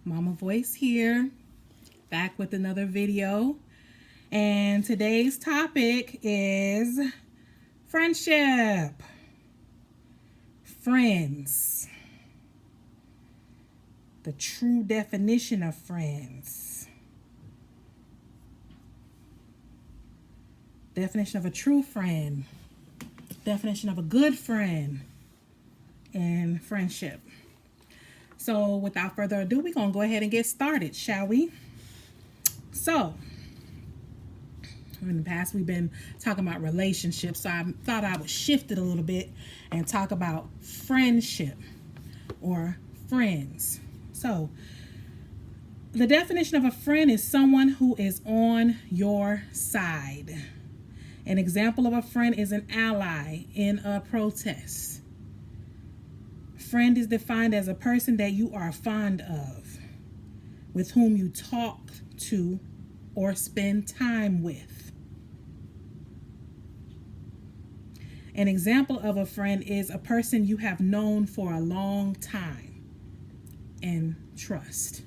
Mama Voice here, back with another video. And today's topic is friendship. Friends. The true definition of friends. Definition of a true friend. Definition of a good friend. And friendship. So without further ado, we're going to go ahead and get started, shall we? So, in the past, we've been talking about relationships, so I thought I would shift it a little bit and talk about friendship or friends. So, the definition of a friend is someone who is on your side. An example of a friend is an ally in a protest. Friend is defined as a person that you are fond of, with whom you talk to or spend time with. An example of a friend is a person you have known for a long time and trust.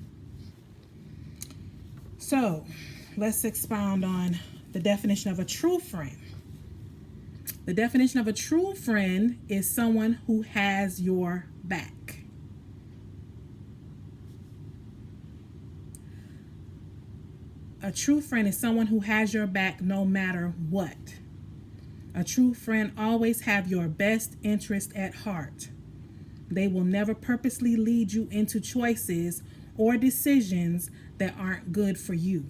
So, let's expound on the definition of a true friend. The definition of a true friend is someone who has your back. A true friend is someone who has your back no matter what. A true friend always have your best interest at heart. They will never purposely lead you into choices or decisions that aren't good for you.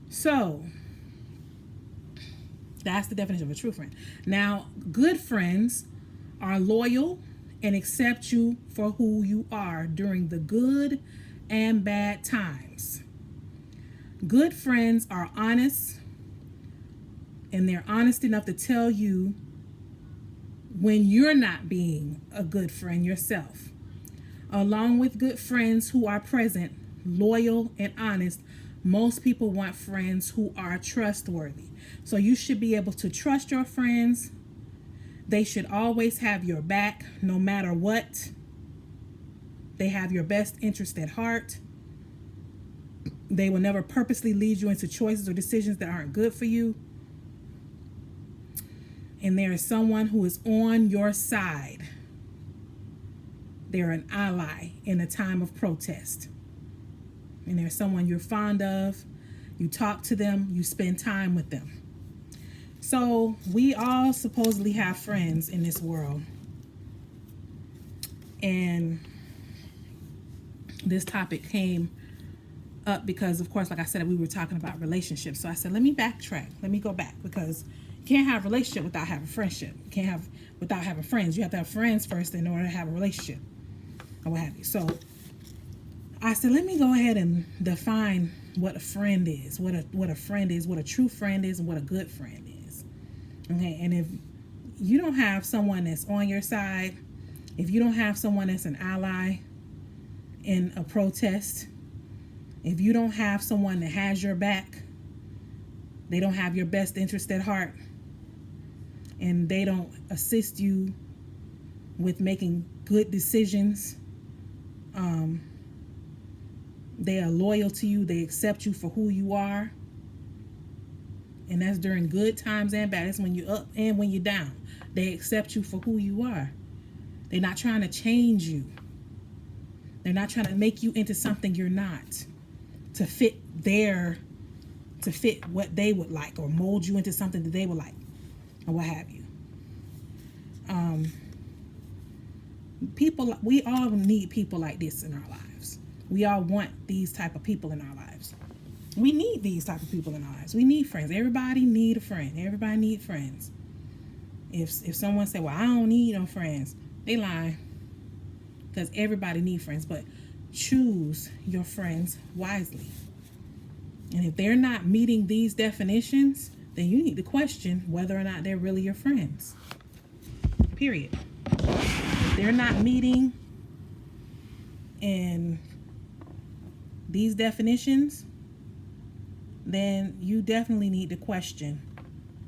So, that's the definition of a true friend. Now, good friends are loyal and accept you for who you are during the good and bad times. Good friends are honest, and they're honest enough to tell you when you're not being a good friend yourself. Along with good friends who are present, loyal, and honest, most people want friends who are trustworthy. So you should be able to trust your friends. They should always have your back no matter what. They have your best interest at heart. They will never purposely lead you into choices or decisions that aren't good for you. And there is someone who is on your side. They're an ally in a time of protest. And there's someone you're fond of. You talk to them. You spend time with them. So we all supposedly have friends in this world. And this topic came up because, of course, like I said, we were talking about relationships. So I said, let me backtrack. Let me go back, because you can't have a relationship without having friendship. You can't have without having friends. You have to have friends first in order to have a relationship or what have you. So I said, let me go ahead and define what a friend is, what a friend is, what a true friend is, and what a good friend is. Okay, and if you don't have someone that's on your side, if you don't have someone that's an ally in a protest, if you don't have someone that has your back, they don't have your best interest at heart, and they don't assist you with making good decisions, they are loyal to you, they accept you for who you are, and that's during good times and bad. That's when you're up and when you're down. They accept you for who you are. They're not trying to change you. They're not trying to make you into something you're not, to fit what they would like, or mold you into something that they would like, or what have you. We all need people like this in our lives. We all want these type of people in our lives. We need these type of people in our lives. We need friends. Everybody need a friend. Everybody need friends. If someone say, well, I don't need no friends, they lie. Because everybody need friends. But choose your friends wisely. And if they're not meeting these definitions, then you need to question whether or not they're really your friends. Period. If they're not meeting in these definitions, then you definitely need to question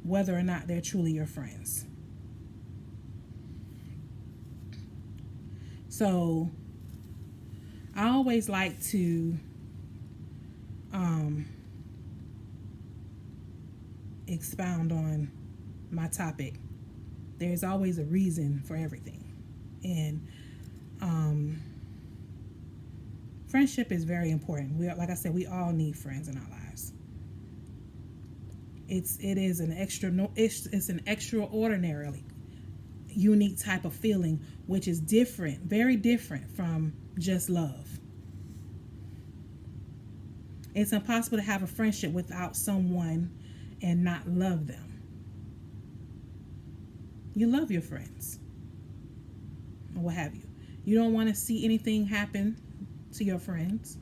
whether or not they're truly your friends. So I always like to expound on my topic. There's always a reason for everything. And friendship is very important. Like I said, we all need friends in our lives. It is an it's an extraordinarily unique type of feeling, which is different, very different from just love. It's impossible to have a friendship without someone and not love them. You love your friends, or what have you. You don't want to see anything happen to your friends,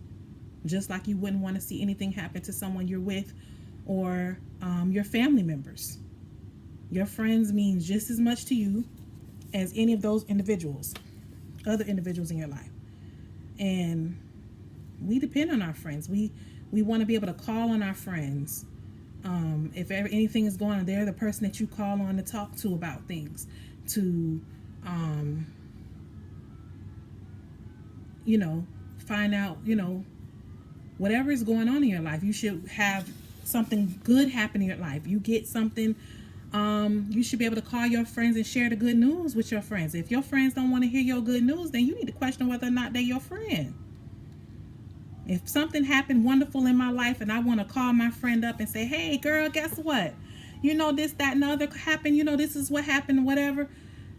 just like you wouldn't want to see anything happen to someone you're with, or your family members. Your friends mean just as much to you as any of those individuals, other individuals in your life. And we depend on our friends. We want to be able to call on our friends. If ever anything is going on, they're the person that you call on to talk to about things, to find out, whatever is going on in your life. You should have something good happen in your life. You get something, you should be able to call your friends and share the good news with your friends. If your friends don't want to hear your good news, then you need to question whether or not they're your friend. If something happened wonderful in my life and I want to call my friend up and say, hey girl, guess what? This, that, and the other happened. This is what happened, whatever.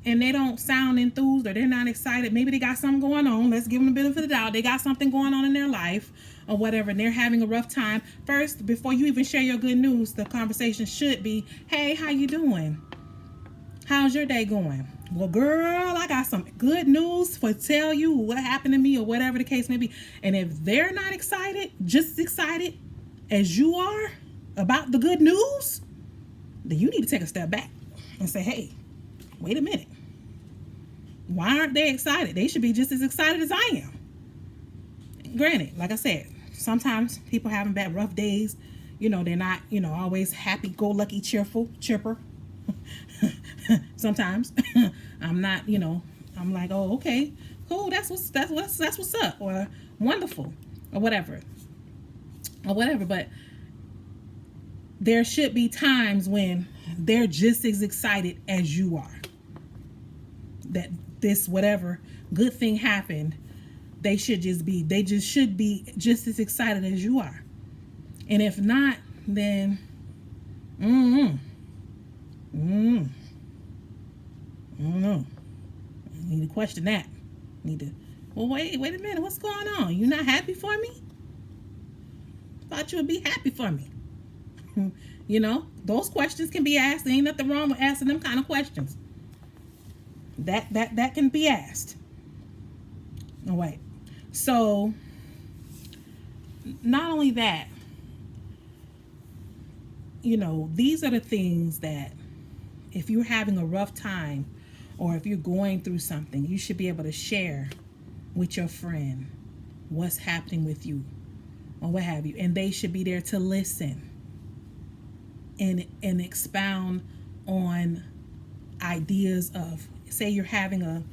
And they don't sound enthused, or they're not excited. Maybe they got something going on. Let's give them a benefit of the doubt. They got something going on in their life or whatever, and they're having a rough time. First, before you even share your good news, the conversation should be, hey, how you doing? How's your day going? Well, girl, I got some good news for tell you what happened to me, or whatever the case may be. And if they're not excited, just as excited as you are about the good news, then you need to take a step back and say, hey, wait a minute. Why aren't they excited? They should be just as excited as I am. Granted, like I said, sometimes people having bad, rough days, they're not, always happy-go-lucky, chipper. Sometimes I'm not, I'm like, oh, okay, cool. That's what's up, or wonderful, or whatever. But there should be times when they're just as excited as you are. That this whatever good thing happened, they should just be just as excited as you are. And if not, then I don't know. You need to question that. Well, wait a minute, what's going on? You not happy for me? Thought you would be happy for me. Those questions can be asked. There ain't nothing wrong with asking them kind of questions. That can be asked. All right. So, not only that, these are the things that if you're having a rough time, or if you're going through something, you should be able to share with your friend what's happening with you, or what have you. And they should be there to listen and expound on ideas of, say you're having a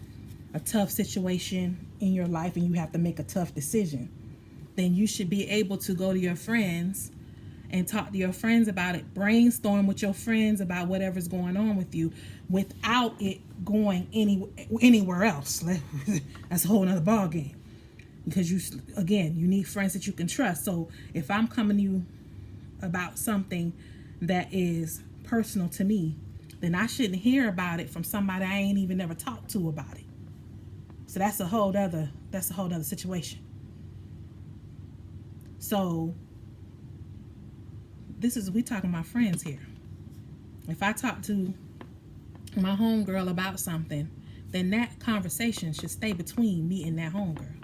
tough situation in your life and you have to make a tough decision, then you should be able to go to your friends and talk to your friends about it, brainstorm with your friends about whatever's going on with you without it going anywhere else. That's a whole nother ball game, because you need friends that you can trust. So if I'm coming to you about something that is personal to me, then I shouldn't hear about it from somebody I ain't even never talked to about it. So that's a whole other situation. So we talking about friends here. If I talk to my homegirl about something, then that conversation should stay between me and that homegirl.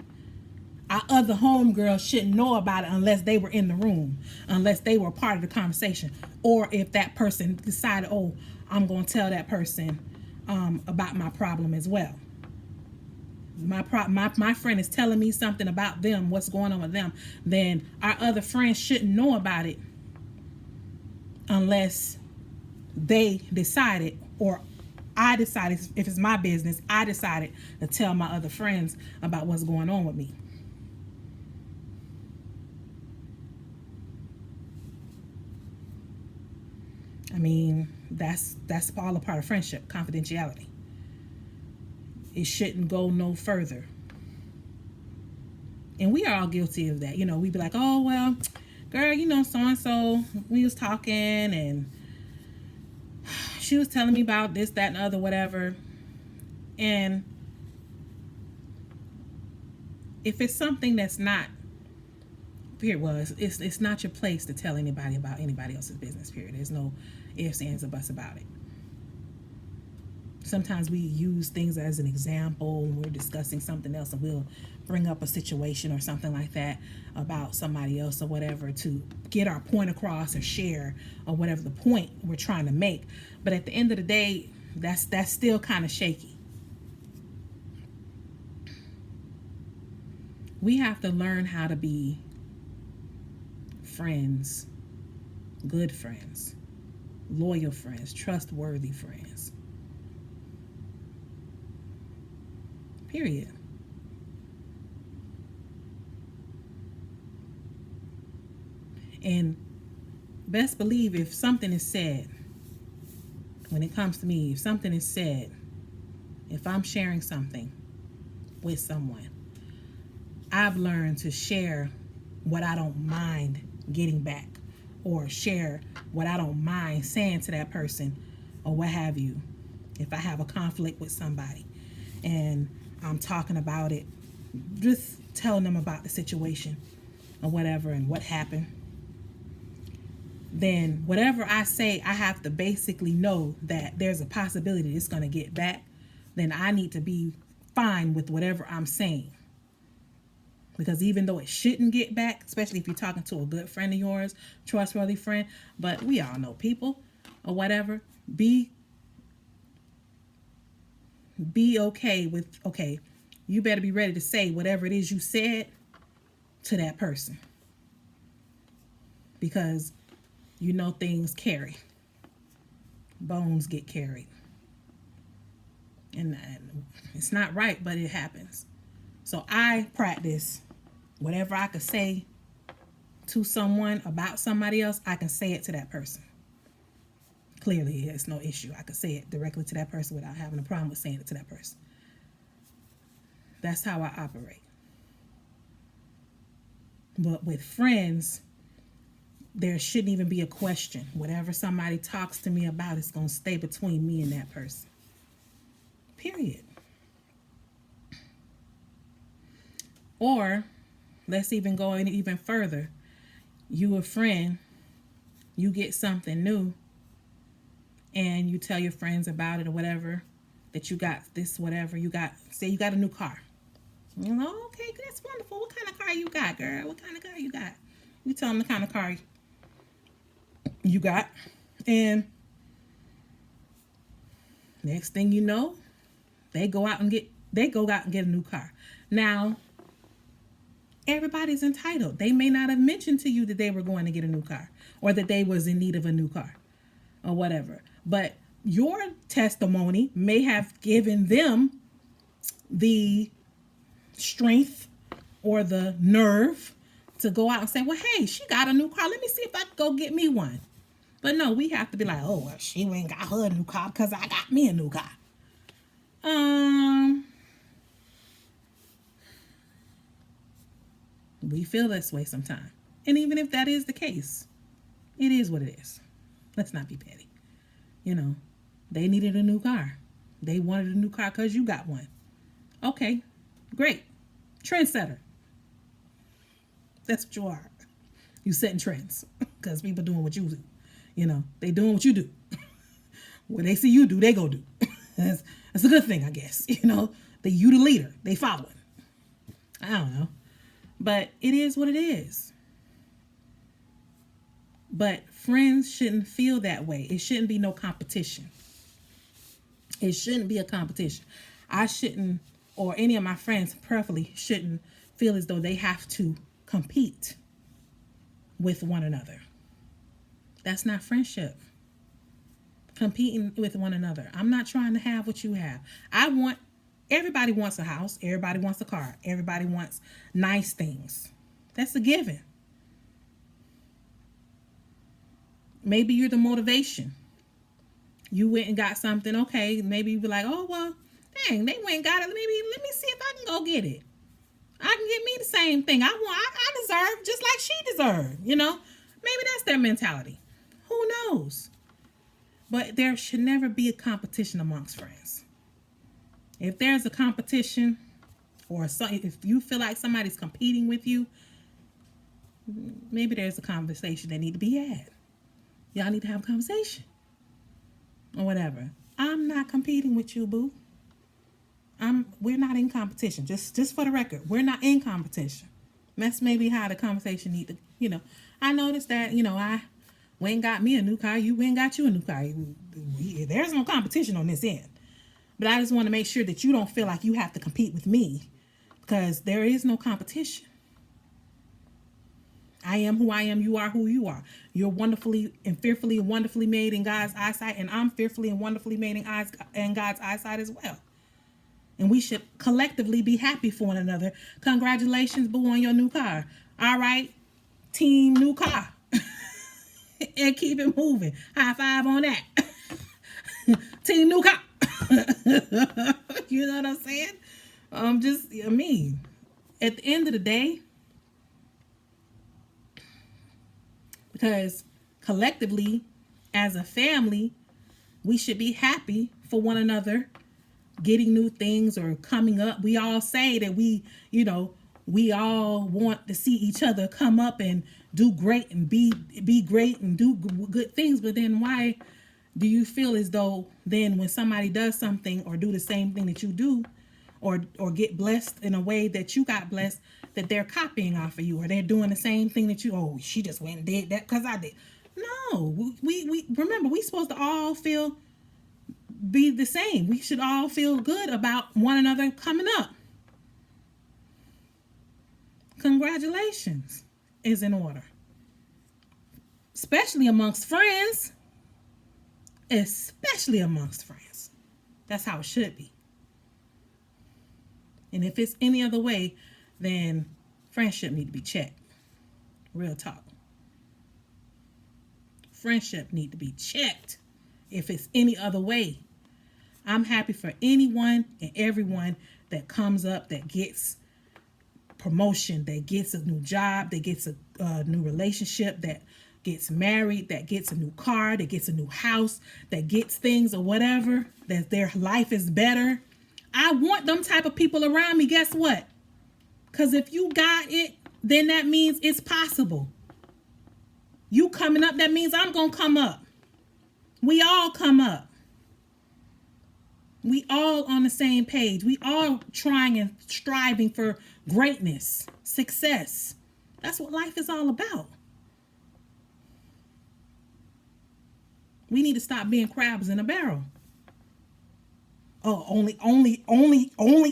Our other homegirl shouldn't know about it unless they were in the room, unless they were part of the conversation, or if that person decided, oh, I'm going to tell that person about my problem as well. My friend is telling me something about them, what's going on with them, then our other friends shouldn't know about it unless they decided, or I decided, if it's my business, I decided to tell my other friends about what's going on with me. I mean, that's all a part of friendship, confidentiality. It shouldn't go no further. And we are all guilty of that. We'd be like, oh, well, girl, so and so, we was talking and she was telling me about this, that, and the other, whatever. And if it's something that's not, period, it's not your place to tell anybody about anybody else's business, period. There's no ifs, ands, or buts about it. Sometimes we use things as an example when we're discussing something else, and we'll bring up a situation or something like that about somebody else or whatever to get our point across or share or whatever the point we're trying to make. But at the end of the day, that's still kind of shaky. We have to learn how to be friends, good friends, loyal friends, trustworthy friends. Period. And best believe if something is said, when it comes to me, if something is said, if I'm sharing something with someone, I've learned to share what I don't mind getting back, or share what I don't mind saying to that person, or what have you. If I have a conflict with somebody and I'm talking about it, just telling them about the situation or whatever and what happened, then whatever I say, I have to basically know that there's a possibility it's going to get back. Then I need to be fine with whatever I'm saying. Because even though it shouldn't get back, especially if you're talking to a good friend of yours, trustworthy friend, but we all know people or whatever, be okay with, okay, you better be ready to say whatever it is you said to that person. Because things carry. Bones get carried. And it's not right, but it happens. So I practice whatever I could say to someone about somebody else, I can say it to that person. Clearly, it's no issue. I could say it directly to that person without having a problem with saying it to that person. That's how I operate. But with friends, there shouldn't even be a question. Whatever somebody talks to me about, it's going to stay between me and that person. Period. Or let's even go in even further. You a friend, you get something new, and you tell your friends about it or whatever, that you got this, whatever you got. Say you got a new car. Okay, that's wonderful. What kind of car you got, girl? What kind of car you got? You tell them the kind of car you got, and next thing you know, they go out and get a new car. Now, everybody's entitled. They may not have mentioned to you that they were going to get a new car or that they was in need of a new car or whatever. But your testimony may have given them the strength or the nerve to go out and say, well, hey, she got a new car. Let me see if I can go get me one. But no, we have to be like, oh, well, she ain't got her a new car because I got me a new car. We feel this way sometimes. And even if that is the case, it is what it is. Let's not be petty. They needed a new car. They wanted a new car because you got one. Okay, great. Trendsetter. That's what you are. You setting trends because people doing what you do. They doing what you do. What they see you do, they go do. That's a good thing, I guess. You the leader. They following. I don't know. But it is what it is. But friends shouldn't feel that way. It shouldn't be no competition. It shouldn't be a competition. I shouldn't, or any of my friends preferably shouldn't feel as though they have to compete with one another. That's not friendship. Competing with one another. I'm not trying to have what you have. Everybody wants a house. Everybody wants a car. Everybody wants nice things. That's a given. Maybe you're the motivation. You went and got something. Okay, maybe you be like, oh, well, dang, they went and got it. Maybe let me see if I can go get it. I can get me the same thing. I deserve just like she deserved, you know? Maybe that's their mentality. Who knows? But there should never be a competition amongst friends. If there's a competition, or if you feel like somebody's competing with you, maybe there's a conversation that need to be had. Y'all need to have a conversation. Or whatever. I'm not competing with you, boo. We're not in competition. Just for the record, we're not in competition. That's maybe how the conversation need to, I noticed that, I went and got me a new car. You went and got you a new car. There's no competition on this end. But I just want to make sure that you don't feel like you have to compete with me, because there is no competition. I am who I am. You are who you are. You're wonderfully and fearfully and wonderfully made in God's eyesight, and I'm fearfully and wonderfully made in God's eyesight as well. And we should collectively be happy for one another. Congratulations, boo, on your new car. All right, team new car. And keep it moving. High five on that. Team new car. You know what I'm saying? At the end of the day, because collectively, as a family, we should be happy for one another getting new things or coming up. We all say that we all want to see each other come up and do great and be great and do good things. But then why do you feel as though then when somebody does something or do the same thing that you do, or get blessed in a way that you got blessed, that they're copying off of you, or they're doing the same thing that you, she just went and did that because I did. No, we remember, we supposed to all be the same. We should all feel good about one another coming up. Congratulations is in order. Especially amongst friends. Especially amongst friends. That's how it should be. And if it's any other way, then friendship need to be checked. Real talk. Friendship need to be checked if it's any other way. I'm happy for anyone and everyone that comes up, that gets promotion, that gets a new job, that gets a new relationship, that gets married, that gets a new car, that gets a new house, that gets things or whatever, that their life is better. I want them type of people around me. Guess what? Because if you got it, then that means it's possible. You coming up, that means I'm going to come up. We all come up. We all on the same page. We all trying and striving for greatness, success. That's what life is all about. We need to stop being crabs in a barrel. Oh, only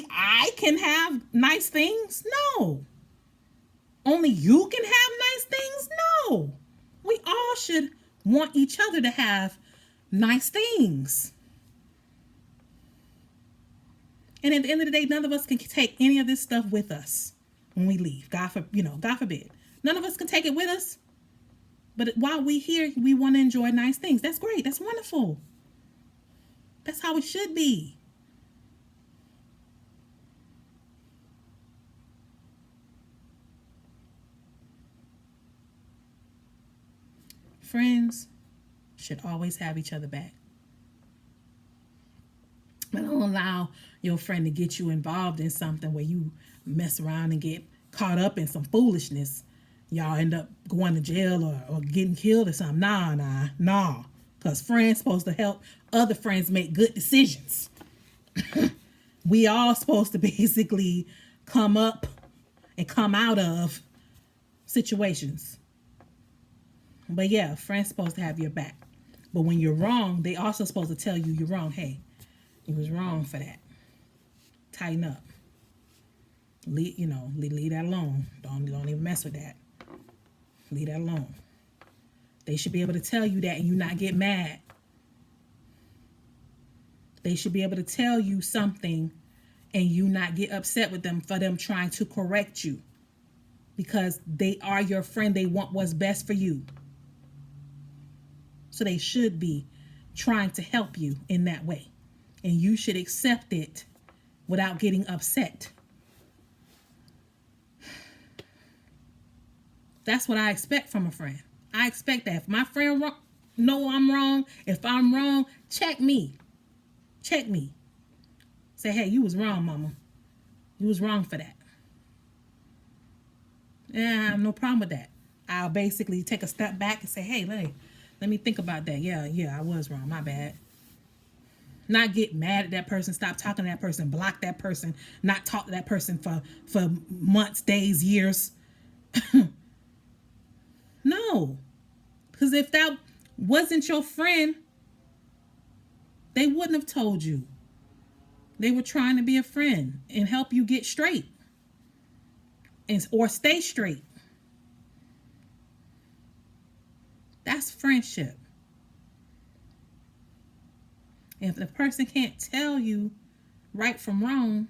I can have nice things? No. Only you can have nice things? No. We all should want each other to have nice things. And at the end of the day, none of us can take any of this stuff with us when we leave. God forbid. None of us can take it with us. But while we're here, we want to enjoy nice things. That's great. That's wonderful. That's how it should be. Friends should always have each other back. But don't allow your friend to get you involved in something where you mess around and get caught up in some foolishness. Y'all end up going to jail or getting killed or something. Nah. Because friends supposed to help other friends make good decisions. We all supposed to basically come up and come out of situations. But yeah, friends supposed to have your back. But when you're wrong, they also supposed to tell you you're wrong. Hey, you was wrong for that. Tighten up. Leave that alone. Don't even mess with that. Leave that alone. They should be able to tell you that and you not get mad. They should be able to tell you something and you not get upset with them for them trying to correct you. Because they are your friend. They want what's best for you. So they should be trying to help you in that way. And you should accept it without getting upset. That's what I expect from a friend. I expect that. If my friend know I'm wrong, if I'm wrong, check me. Check me. Say, hey, you was wrong, mama. You was wrong for that. Yeah, I have no problem with that. I'll basically take a step back and say, hey, let me think about that. Yeah, I was wrong. My bad. Not get mad at that person, stop talking to that person, block that person, not talk to that person for months, days, years. No. Because if that wasn't your friend, they wouldn't have told you. They were trying to be a friend and help you get straight or stay straight. That's friendship. If the person can't tell you right from wrong,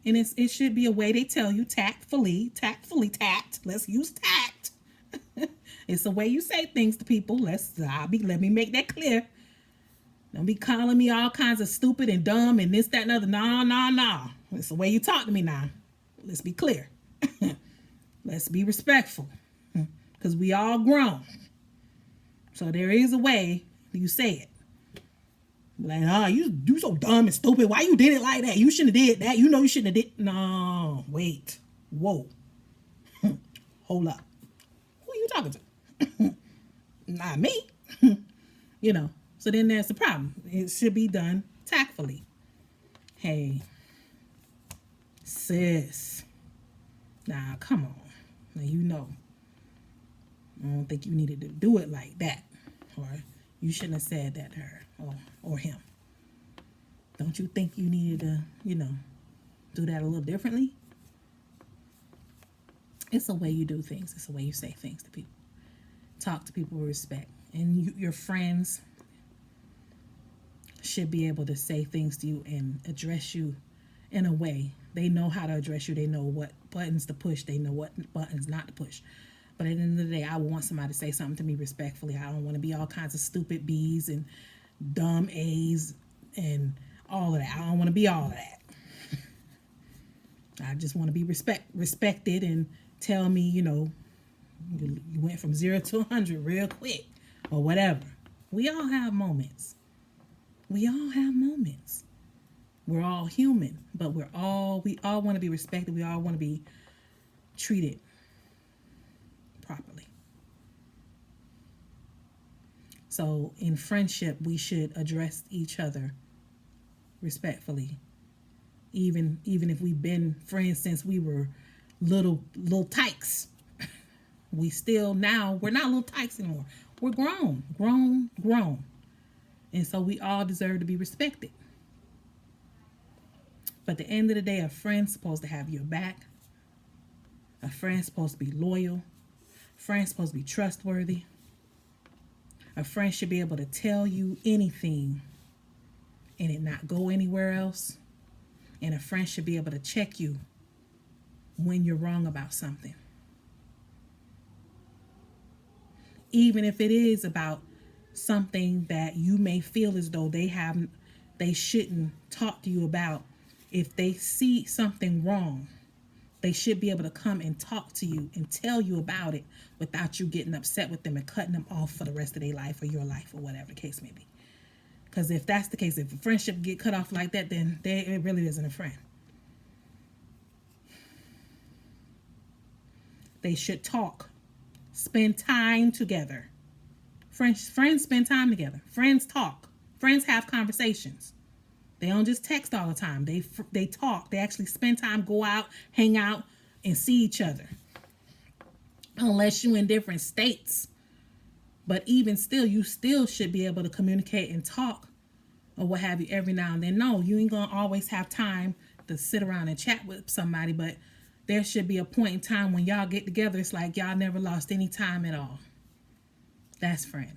and it should be a way they tell you tactfully, let's use tact. It's the way you say things to people. Let me make that clear. Don't be calling me all kinds of stupid and dumb and this, that, and other. No. It's the way you talk to me now. Let's be clear. Let's be respectful. Because we all grown. So there is a way you say it. Like, you so dumb and stupid. Why you did it like that? You shouldn't have did that. You know you shouldn't have did. No, wait. Whoa. Hold up. Who are you talking to? Not me. So then there's the problem. It should be done tactfully. Hey, sis. Nah, come on. Now I don't think you needed to do it like that. Or you shouldn't have said that to her or him. Don't you think you needed to, do that a little differently? It's the way you do things. It's the way you say things to people. Talk to people with respect. And your friends should be able to say things to you and address you in a way. They know how to address you. They know what buttons to push. They know what buttons not to push. But at the end of the day, I want somebody to say something to me respectfully. I don't want to be all kinds of stupid B's and dumb A's and all of that. I don't want to be all of that. I just want to be respected and tell me, you went from 0 to 100 real quick or whatever. We all have moments. We're all human, but we all want to be respected. We all want to be treated properly. So in friendship, we should address each other respectfully. Even if we've been friends since we were little tykes. We're not little tykes anymore. We're grown. And so we all deserve to be respected. But at the end of the day, a friend's supposed to have your back. A friend's supposed to be loyal. A friend's supposed to be trustworthy. A friend should be able to tell you anything and it not go anywhere else. And a friend should be able to check you when you're wrong about something. Even if it is about something that you may feel as though they shouldn't talk to you about. If they see something wrong, they should be able to come and talk to you and tell you about it without you getting upset with them and cutting them off for the rest of their life or your life or whatever the case may be. Because if that's the case, if a friendship get cut off like that, then it really isn't a friend. They should talk, spend time together. Friends spend time together. Friends talk. Friends have conversations. They don't just text all the time. They talk. They actually spend time, go out, hang out, and see each other. Unless you're in different states. But even still, you still should be able to communicate and talk or what have you every now and then. No, you ain't going to always have time to sit around and chat with somebody, but there should be a point in time when y'all get together. It's like y'all never lost any time at all. That's friend.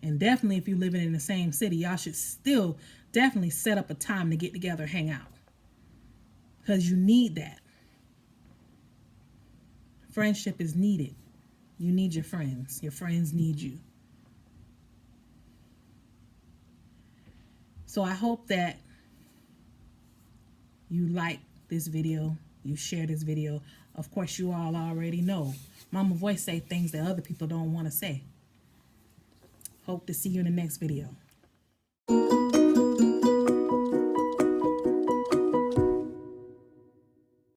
And definitely if you're living in the same city, y'all should still definitely set up a time to get together, hang out. Because you need that. Friendship is needed. You need your friends. Your friends need you. So I hope that you like this video, you share this video. Of course, you all already know Mama Voice say things that other people don't want to say. Hope to see you in the next video.